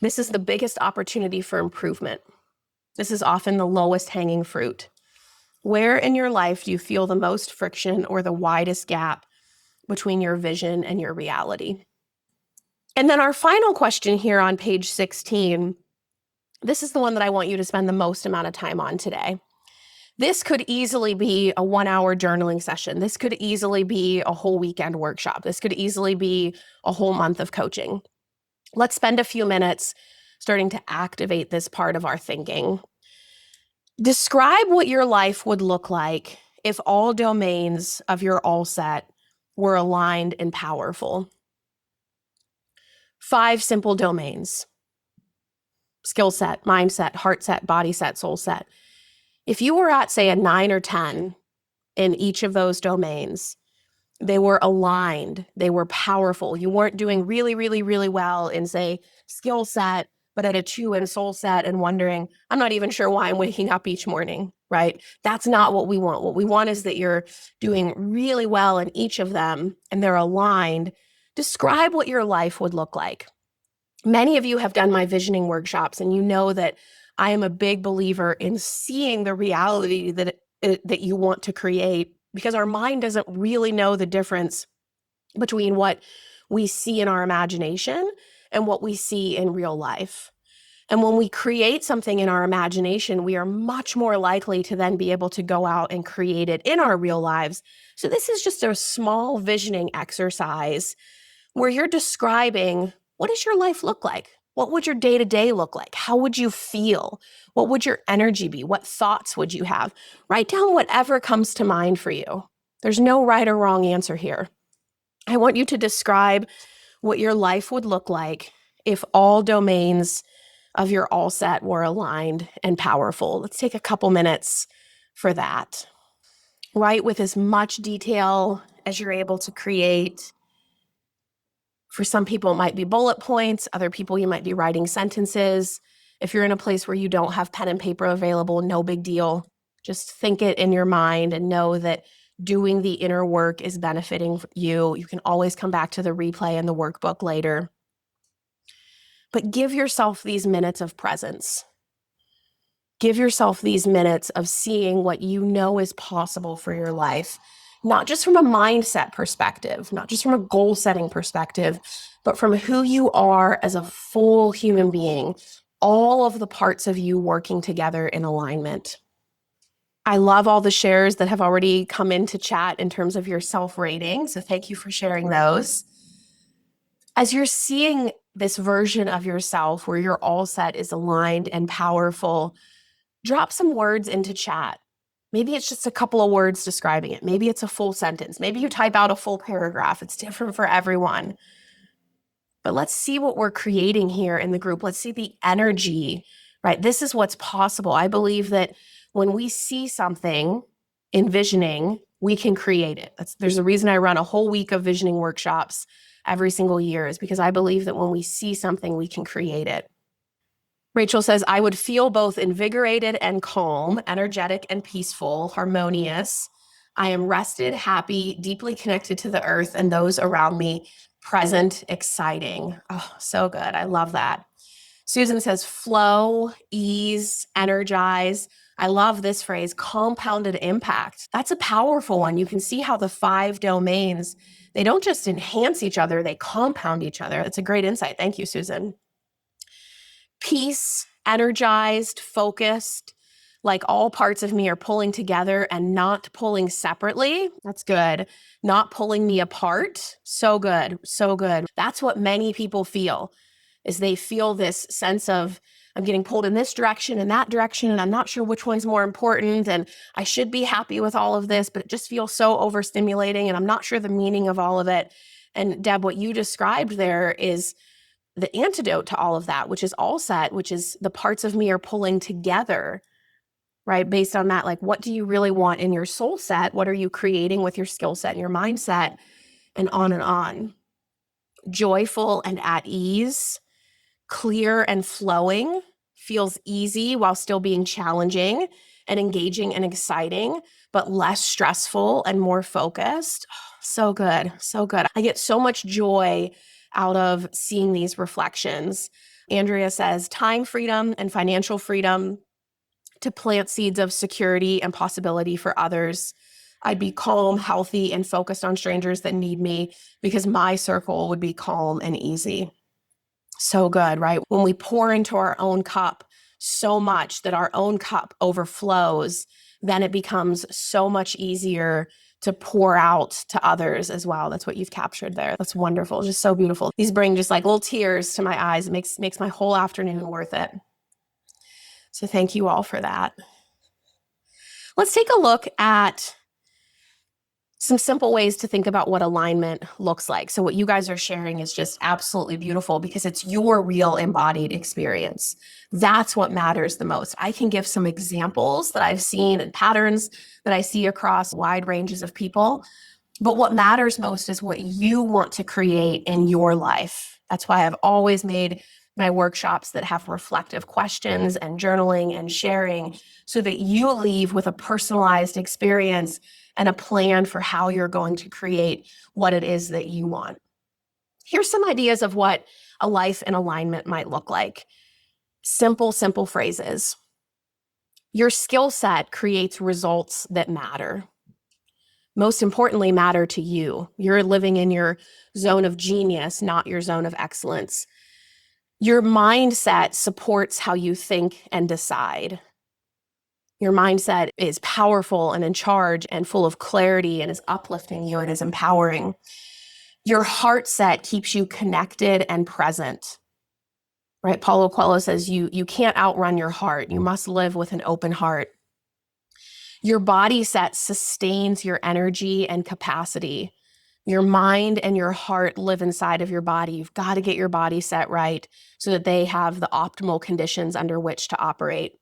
This is the biggest opportunity for improvement. This is often the lowest hanging fruit. Where in your life do you feel the most friction or the widest gap between your vision and your reality? And then our final question here on page 16, this is the one that I want you to spend the most amount of time on today. This could easily be a 1-hour journaling session. This could easily be a whole weekend workshop. This could easily be a whole month of coaching. Let's spend a few minutes starting to activate this part of our thinking. Describe what your life would look like if all domains of your ALLSET were aligned and powerful. 5 simple domains: Skillset, mindset, Heartset, BODYSET, Soulset. If you were at, say, a 9 or 10 in each of those domains, they were aligned, they were powerful. You weren't doing really, really, really well in, say, Skillset, but at a 2 in Soulset and wondering, I'm not even sure why I'm waking up each morning, right? That's not what we want. What we want is that you're doing really well in each of them and they're aligned. Describe what your life would look like. Many of you have done my visioning workshops, and you know that I am a big believer in seeing the reality that you want to create, because our mind doesn't really know the difference between what we see in our imagination and what we see in real life. And when we create something in our imagination, we are much more likely to then be able to go out and create it in our real lives. So this is just a small visioning exercise where you're describing, what does your life look like? What would your day-to-day look like? How would you feel? What would your energy be? What thoughts would you have? Write down whatever comes to mind for you. There's no right or wrong answer here. I want you to describe what your life would look like if all domains of your ALLSET were aligned and powerful. Let's take a couple minutes for that. Write with as much detail as you're able to create. For some people, it might be bullet points. Other people, you might be writing sentences. If you're in a place where you don't have pen and paper available, no big deal. Just think it in your mind and know that doing the inner work is benefiting you. You can always come back to the replay and the workbook later. But give yourself these minutes of presence. Give yourself these minutes of seeing what you know is possible for your life. Not just from a mindset perspective, not just from a goal-setting perspective, but from who you are as a full human being, all of the parts of you working together in alignment. I love all the shares that have already come into chat in terms of your self-rating, so thank you for sharing those. As you're seeing this version of yourself where your ALLSET is aligned and powerful, drop some words into chat. Maybe it's just a couple of words describing it. Maybe it's a full sentence. Maybe you type out a full paragraph. It's different for everyone. But let's see what we're creating here in the group. Let's see the energy, right? This is what's possible. I believe that when we see something envisioning, we can create it. There's a reason I run a whole week of visioning workshops every single year, is because I believe that when we see something, we can create it. Rachel says, I would feel both invigorated and calm, energetic and peaceful, harmonious. I am rested, happy, deeply connected to the earth and those around me, present, exciting. Oh, so good. I love that. Susan says, flow, ease, energize. I love this phrase, compounded impact. That's a powerful one. You can see how the 5 domains, they don't just enhance each other, they compound each other. That's a great insight. Thank you, Susan. Peace, energized, focused, like all parts of me are pulling together and not pulling separately. That's good. Not pulling me apart. So good. So good. That's what many people feel, is they feel this sense of, I'm getting pulled in this direction and that direction, and I'm not sure which one's more important. And I should be happy with all of this, but it just feels so overstimulating. And I'm not sure the meaning of all of it. And Deb, what you described there is the antidote to all of that, which is ALLSET, which is the parts of me are pulling together, right? Based on that, like, what do you really want in your soul set? What are you creating with your skill set and your mindset? And on and on. Joyful and at ease, clear and flowing, feels easy while still being challenging and engaging and exciting, but less stressful and more focused. Oh, so good. So good. I get so much joy out of seeing these reflections. Andrea says, time freedom and financial freedom to plant seeds of security and possibility for others. I'd be calm, healthy, and focused on strangers that need me because my circle would be calm and easy. So good, right? When we pour into our own cup so much that our own cup overflows, then it becomes so much easier to pour out to others as well. That's what you've captured there. That's wonderful. Just so beautiful. These bring just like little tears to my eyes. It makes my whole afternoon worth it. So thank you all for that. Let's take a look at some simple ways to think about what alignment looks like. So what you guys are sharing is just absolutely beautiful because it's your real embodied experience. That's what matters the most. I can give some examples that I've seen and patterns that I see across wide ranges of people. But what matters most is what you want to create in your life. That's why I've always made my workshops that have reflective questions and journaling and sharing so that you leave with a personalized experience and a plan for how you're going to create what it is that you want. Here's some ideas of what a life in alignment might look like. Simple phrases. Your skill set creates results that matter. Most importantly, matter to you. You're living in your zone of genius, not your zone of excellence. Your mindset supports how you think and decide. Your mindset is powerful and in charge and full of clarity and is uplifting you and is empowering. Your heart set keeps you connected and present, right? Paulo Coelho says you can't outrun your heart. You must live with an open heart. Your body set sustains your energy and capacity. Your mind and your heart live inside of your body. You've got to get your body set right so that they have the optimal conditions under which to operate.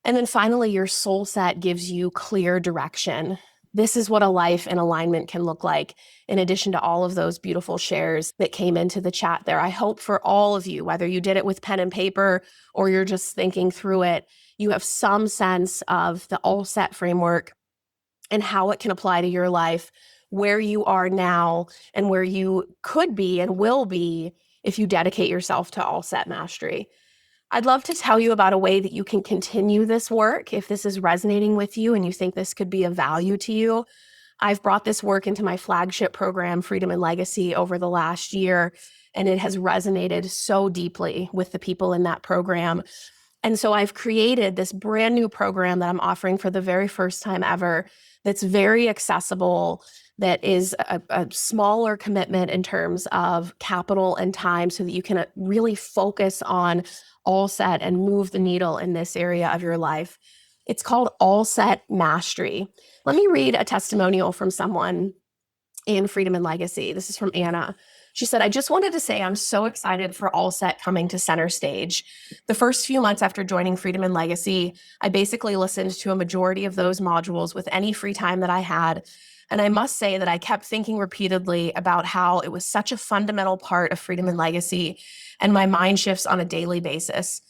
And then finally, your soul set gives you clear direction. This is what a life in alignment can look like, in addition to all of those beautiful shares that came into the chat there. I hope for all of you, whether you did it with pen and paper or you're just thinking through it, you have some sense of the ALLSET framework and how it can apply to your life, where you are now and where you could be and will be if you dedicate yourself to ALLSET Mastery. I'd love to tell you about a way that you can continue this work if this is resonating with you and you think this could be of value to you. I've brought this work into my flagship program, Freedom and Legacy, over the last year, and it has resonated so deeply with the people in that program. And so I've created this brand new program that I'm offering for the very first time ever that's very accessible, that is a smaller commitment in terms of capital and time so that you can really focus on ALLSET and move the needle in this area of your life. It's called ALLSET Mastery. Let me read a testimonial from someone in Freedom and Legacy. This is from Anna. She said, I just wanted to say I'm so excited for ALLSET coming to center stage. The first few months after joining Freedom and Legacy, I basically listened to a majority of those modules with any free time that I had. And I must say that I kept thinking repeatedly about how it was such a fundamental part of Freedom and Legacy, and my mind shifts on a daily basis.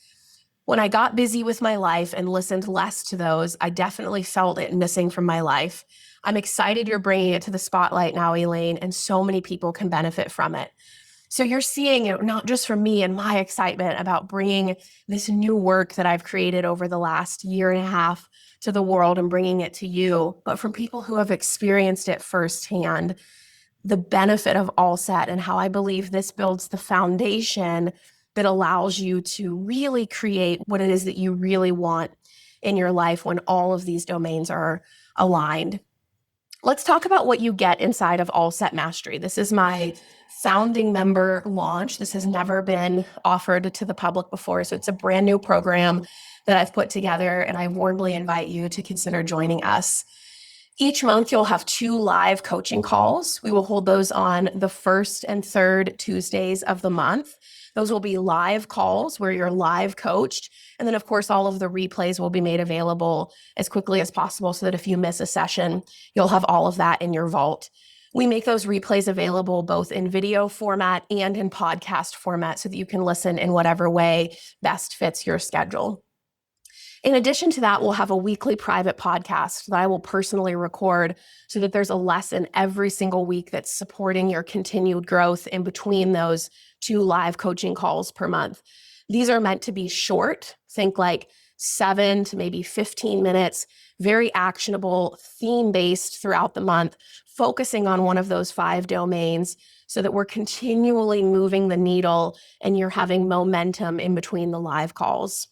When I got busy with my life and listened less to those, I definitely felt it missing from my life. I'm excited you're bringing it to the spotlight now, Elaine, and so many people can benefit from it. So you're seeing it not just from me and my excitement about bringing this new work that I've created over the last year and a half to the world and bringing it to you, but from people who have experienced it firsthand, the benefit of ALLSET and how I believe this builds the foundation that allows you to really create what it is that you really want in your life when all of these domains are aligned. Let's talk about what you get inside of ALLSET Mastery. This is my founding member launch. This has never been offered to the public before, so it's a brand new program that I've put together, and I warmly invite you to consider joining us. Each month, you'll have 2 live coaching calls. We will hold those on the first and third Tuesdays of the month. Those will be live calls where you're live coached. And then, of course, all of the replays will be made available as quickly as possible so that if you miss a session, you'll have all of that in your vault. We make those replays available both in video format and in podcast format so that you can listen in whatever way best fits your schedule. In addition to that, we'll have a weekly private podcast that I will personally record so that there's a lesson every single week that's supporting your continued growth in between those 2 live coaching calls per month. These are meant to be short, think like 7 to maybe 15 minutes, very actionable, theme-based throughout the month, focusing on one of those 5 domains so that we're continually moving the needle and you're having momentum in between the live calls.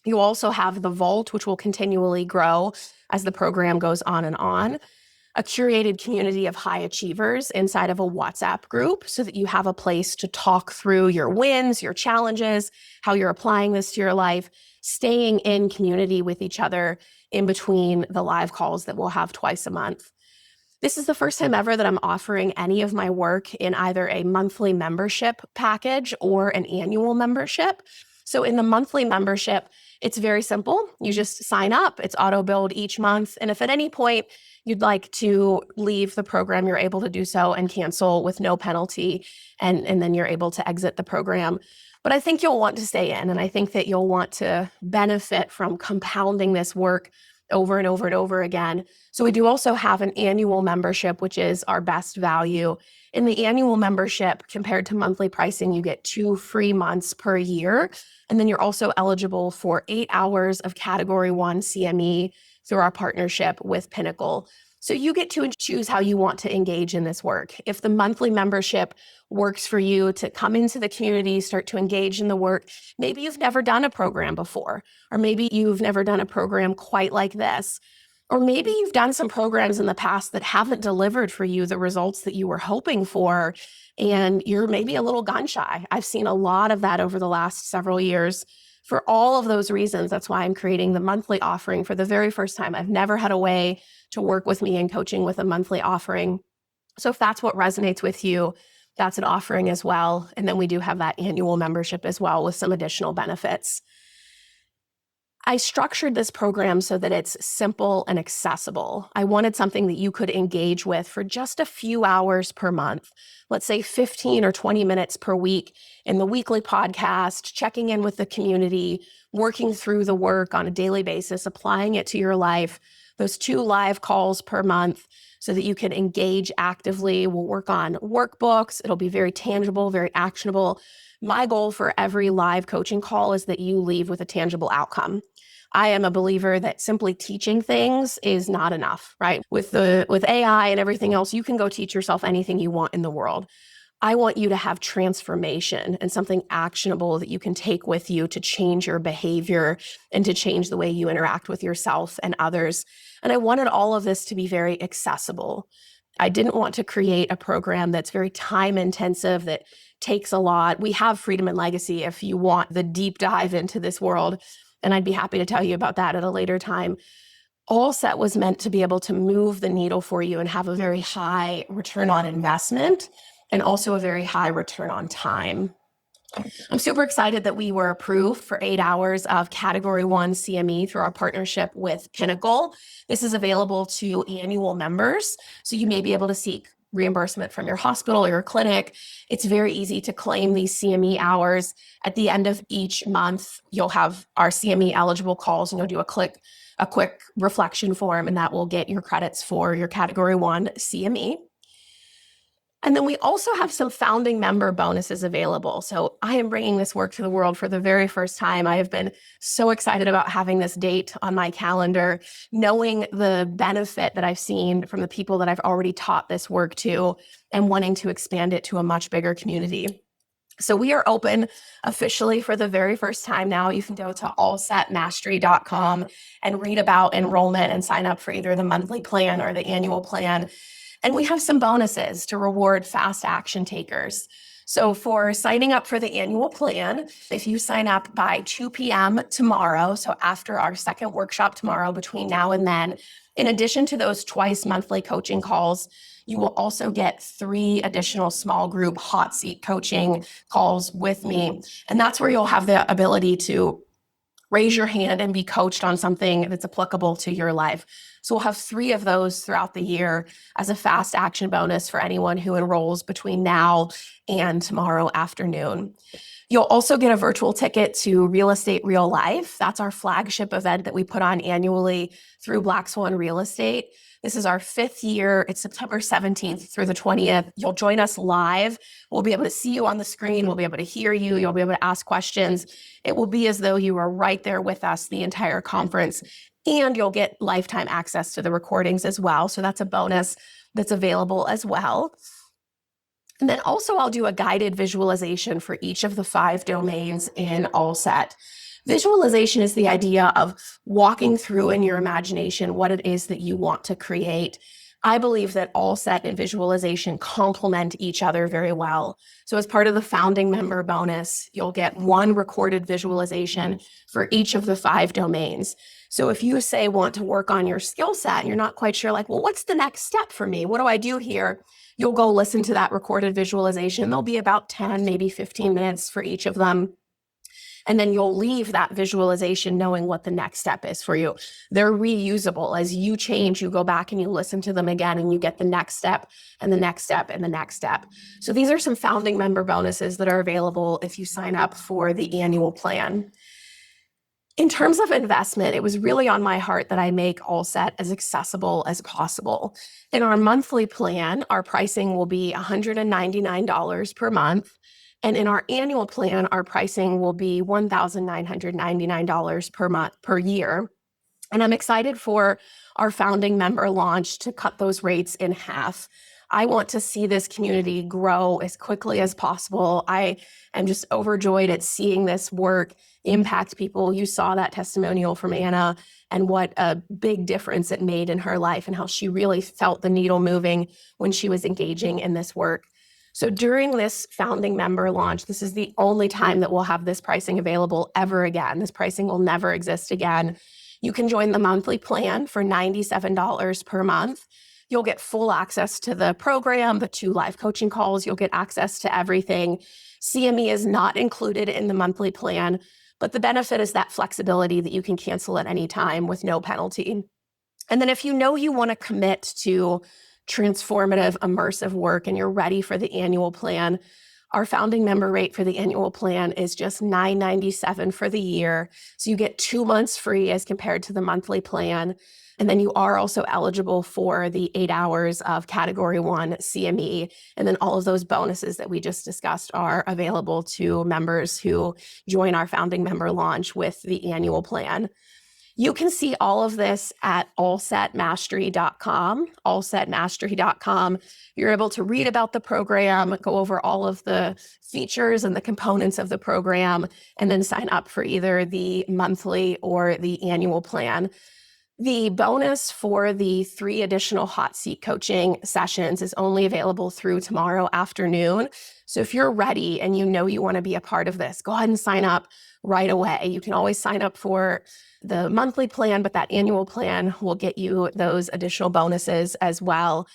You also have the vault, which will continually grow as the program goes on and on, a curated community of high achievers inside of a WhatsApp group so that you have a place to talk through your wins, your challenges, how you're applying this to your life, staying in community with each other in between the live calls that we'll have twice a month. This is the first time ever that I'm offering any of my work in either a monthly membership package or an annual membership. So in the monthly membership, it's very simple. You just sign up. It's auto-billed each month. And if at any point you'd like to leave the program, you're able to do so and cancel with no penalty. And then you're able to exit the program. But I think you'll want to stay in. And I think that you'll want to benefit from compounding this work over and over and over again. So we do also have an annual membership, which is our best value. In the annual membership, compared to monthly pricing, you get 2 free months per year. And then you're also eligible for 8 hours of Category 1 CME through our partnership with Pinnacle. So you get to choose how you want to engage in this work. If the monthly membership works for you to come into the community, start to engage in the work, maybe you've never done a program before, or maybe you've never done a program quite like this. Or maybe you've done some programs in the past that haven't delivered for you the results that you were hoping for, and you're maybe a little gun shy. I've seen a lot of that over the last several years. For all of those reasons, that's why I'm creating the monthly offering for the very first time. I've never had a way to work with me in coaching with a monthly offering. So if that's what resonates with you, that's an offering as well. And then we do have that annual membership as well with some additional benefits. I structured this program so that it's simple and accessible. I wanted something that you could engage with for just a few hours per month. Let's say 15 or 20 minutes per week in the weekly podcast, checking in with the community, working through the work on a daily basis, applying it to your life, those 2 live calls per month so that you can engage actively. We'll work on workbooks. It'll be very tangible, very actionable. My goal for every live coaching call is that you leave with a tangible outcome. I am a believer that simply teaching things is not enough, right? With AI and everything else, you can go teach yourself anything you want in the world. I want you to have transformation and something actionable that you can take with you to change your behavior and to change the way you interact with yourself and others. And I wanted all of this to be very accessible. I didn't want to create a program that's very time intensive, that takes a lot. We have Freedom and Legacy if you want the deep dive into this world, and I'd be happy to tell you about that at a later time. ALLSET was meant to be able to move the needle for you and have a very high return on investment and also a very high return on time. I'm super excited that we were approved for 8 hours of Category 1 CME through our partnership with Pinnacle. This is available to annual members, so you may be able to seek reimbursement from your hospital or your clinic. It's very easy to claim these CME hours. At the end of each month, you'll have our CME eligible calls, and you'll do a quick reflection form, and that will get your credits for your Category 1 CME. And then we also have some founding member bonuses available. So I am bringing this work to the world for the very first time. I have been so excited about having this date on my calendar, knowing the benefit that I've seen from the people that I've already taught this work to, and wanting to expand it to a much bigger community. So we are open officially for the very first time now. You can go to allsetmastery.com and read about enrollment and sign up for either the monthly plan or the annual plan. And we have some bonuses to reward fast action takers. So for signing up for the annual plan, if you sign up by 2 p.m. tomorrow, so after our second workshop tomorrow, between now and then, in addition to those twice monthly coaching calls, you will also get 3 additional small group hot seat coaching calls with me. And that's where you'll have the ability to raise your hand and be coached on something that's applicable to your life. So we'll have 3 of those throughout the year as a fast action bonus for anyone who enrolls between now and tomorrow afternoon. You'll also get a virtual ticket to Real Estate Real Life. That's our flagship event that we put on annually through Black Swan Real Estate. This is our 5th year. It's September 17th through the 20th. You'll join us live. We'll be able to see you on the screen. We'll be able to hear you. You'll be able to ask questions. It will be as though you are right there with us the entire conference, and you'll get lifetime access to the recordings as well. So that's a bonus that's available as well. And then also I'll do a guided visualization for each of the 5 domains in ALLSET. Visualization is the idea of walking through in your imagination what it is that you want to create. I believe that ALLSET and visualization complement each other very well. So as part of the founding member bonus, you'll get 1 recorded visualization for each of the 5 domains. So if you say want to work on your skill set and you're not quite sure, like, well, what's the next step for me? What do I do here? You'll go listen to that recorded visualization. There'll be about 10, maybe 15 minutes for each of them. And then you'll leave that visualization knowing what the next step is for you. They're reusable. As you change, you go back and you listen to them again, and you get the next step and the next step and the next step. So these are some founding member bonuses that are available if you sign up for the annual plan. In terms of investment, it was really on my heart that I make ALLSET as accessible as possible. In our monthly plan, our pricing will be $199 per month. And in our annual plan, our pricing will be $1,999 per month, per year. And I'm excited for our founding member launch to cut those rates in half. I want to see this community grow as quickly as possible. I am just overjoyed at seeing this work impact people. You saw that testimonial from Anna and what a big difference it made in her life and how she really felt the needle moving when she was engaging in this work. So during this founding member launch, this is the only time that we'll have this pricing available ever again. This pricing will never exist again. You can join the monthly plan for $97 per month. You'll get full access to the program, the 2 live coaching calls. You'll get access to everything. CME is not included in the monthly plan, but the benefit is that flexibility that you can cancel at any time with no penalty. And then if you know you want to commit to transformative, immersive work and you're ready for the annual plan, our founding member rate for the annual plan is just $997 for the year. So you get 2 months free as compared to the monthly plan. And then you are also eligible for the 8 hours of Category 1 CME. And then all of those bonuses that we just discussed are available to members who join our founding member launch with the annual plan. You can see all of this at allsetmastery.com, allsetmastery.com. You're able to read about the program, go over all of the features and the components of the program, and then sign up for either the monthly or the annual plan. The bonus for the 3 additional hot seat coaching sessions is only available through tomorrow afternoon. So if you're ready and you know you want to be a part of this, go ahead and sign up right away. You can always sign up for the monthly plan, but that annual plan will get you those additional bonuses as well.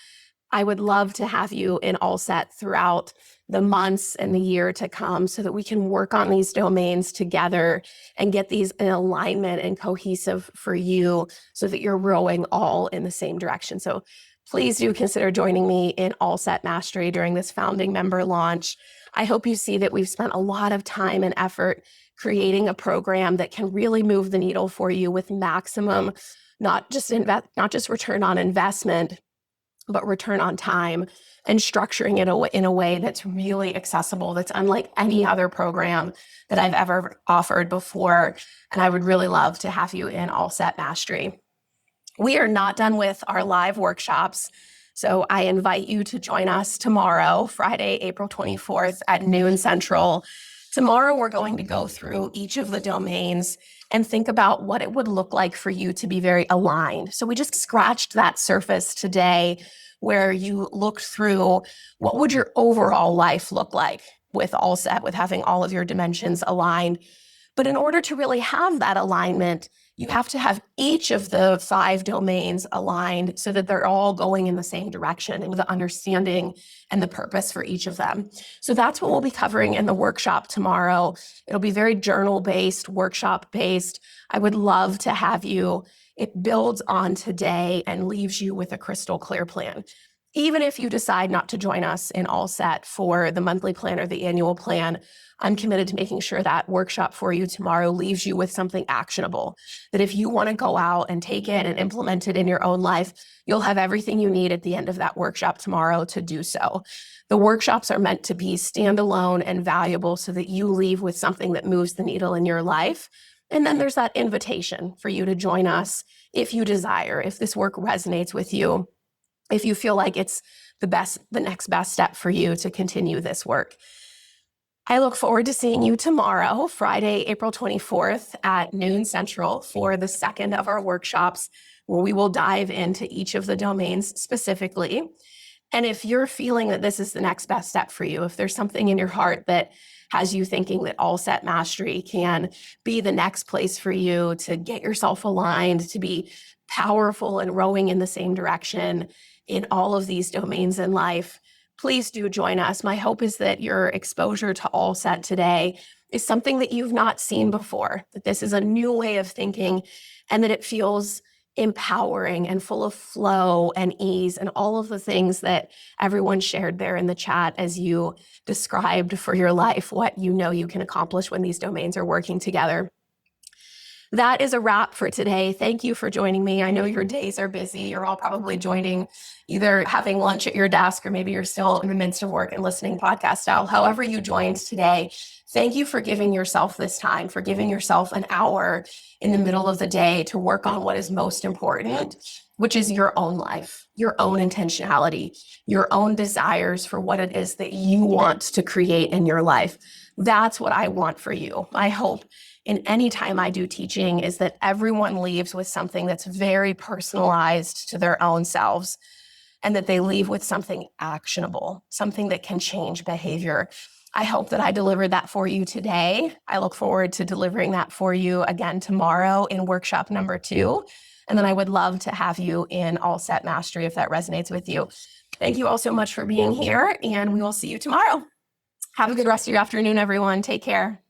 I would love to have you in ALLSET throughout the months and the year to come so that we can work on these domains together and get these in alignment and cohesive for you so that you're rowing all in the same direction. So please do consider joining me in ALLSET Mastery during this founding member launch. I hope you see that we've spent a lot of time and effort creating a program that can really move the needle for you with maximum, not just return on investment, but return on time, and structuring it in a way that's really accessible, that's unlike any other program that I've ever offered before. And I would really love to have you in ALLSET Mastery. We are not done with our live workshops, so I invite you to join us tomorrow, Friday, April 24th at noon Central. Tomorrow, we're going to go through each of the domains and think about what it would look like for you to be very aligned. So we just scratched that surface today where you looked through what would your overall life look like with ALLSET, with having all of your dimensions aligned. But in order to really have that alignment, you have to have each of the 5 domains aligned so that they're all going in the same direction and with the understanding and the purpose for each of them. So that's what we'll be covering in the workshop tomorrow. It'll be very journal-based, workshop-based. I would love to have you. It builds on today and leaves you with a crystal clear plan. Even if you decide not to join us in ALLSET for the monthly plan or the annual plan, I'm committed to making sure that workshop for you tomorrow leaves you with something actionable, that if you want to go out and take it and implement it in your own life, you'll have everything you need at the end of that workshop tomorrow to do so. The workshops are meant to be standalone and valuable so that you leave with something that moves the needle in your life. And then there's that invitation for you to join us if you desire, if this work resonates with you, if you feel like it's the next best step for you to continue this work. I look forward to seeing you tomorrow, Friday, April 24th at noon Central for the second of our workshops, where we will dive into each of the domains specifically. And if you're feeling that this is the next best step for you, if there's something in your heart that has you thinking that ALLSET Mastery can be the next place for you to get yourself aligned, to be powerful and rowing in the same direction in all of these domains in life, please do join us. My hope is that your exposure to ALLSET today is something that you've not seen before, that this is a new way of thinking, and that it feels empowering and full of flow and ease and all of the things that everyone shared there in the chat as you described for your life, what you know you can accomplish when these domains are working together. That is a wrap for today. Thank you for joining me. I know your days are busy. You're all probably joining, either having lunch at your desk, or maybe you're still in the midst of work and listening podcast style. However you joined today, thank you for giving yourself this time, for giving yourself an hour in the middle of the day to work on what is most important, which is your own life, your own intentionality, your own desires for what it is that you want to create in your life. That's what I want for you. I hope in any time I do teaching is that everyone leaves with something that's very personalized to their own selves, and that they leave with something actionable, something that can change behavior. I hope that I delivered that for you today. I look forward to delivering that for you again tomorrow in workshop number 2. And then I would love to have you in ALLSET Mastery if that resonates with you. Thank you all so much for being here, and we will see you tomorrow. Have a good rest of your afternoon, everyone. Take care.